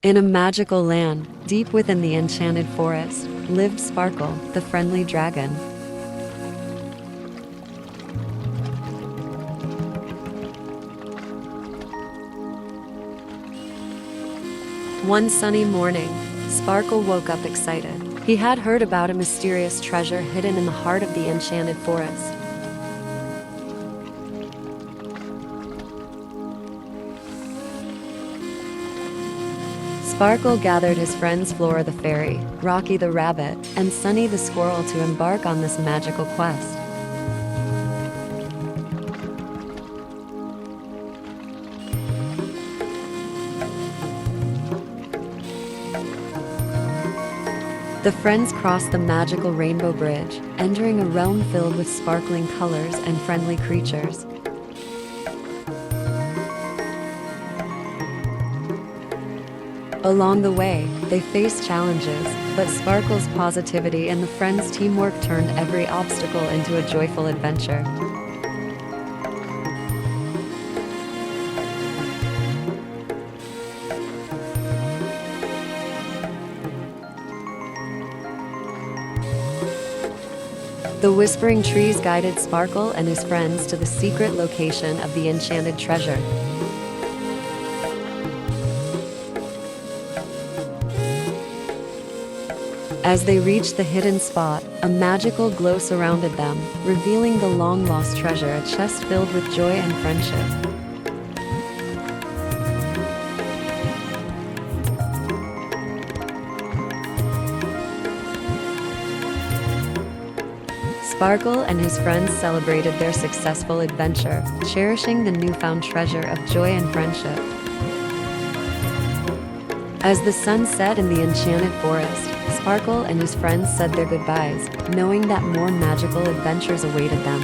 In a magical land, deep within the enchanted forest, lived Sparkle, the friendly dragon. One sunny morning, Sparkle woke up excited. He had heard about a mysterious treasure hidden in the heart of the enchanted forest. Sparkle gathered his friends Flora the fairy, Rocky the rabbit, and Sunny the squirrel to embark on this magical quest. The friends crossed the magical rainbow bridge, entering a realm filled with sparkling colors and friendly creatures. Along the way, they faced challenges, but Sparkle's positivity and the friends' teamwork turned every obstacle into a joyful adventure. The whispering trees guided Sparkle and his friends to the secret location of the enchanted treasure. As they reached the hidden spot, a magical glow surrounded them, revealing the long-lost treasure, a chest filled with joy and friendship. Sparkle and his friends celebrated their successful adventure, cherishing the newfound treasure of joy and friendship. As the sun set in the enchanted forest, Sparkle and his friends said their goodbyes, knowing that more magical adventures awaited them.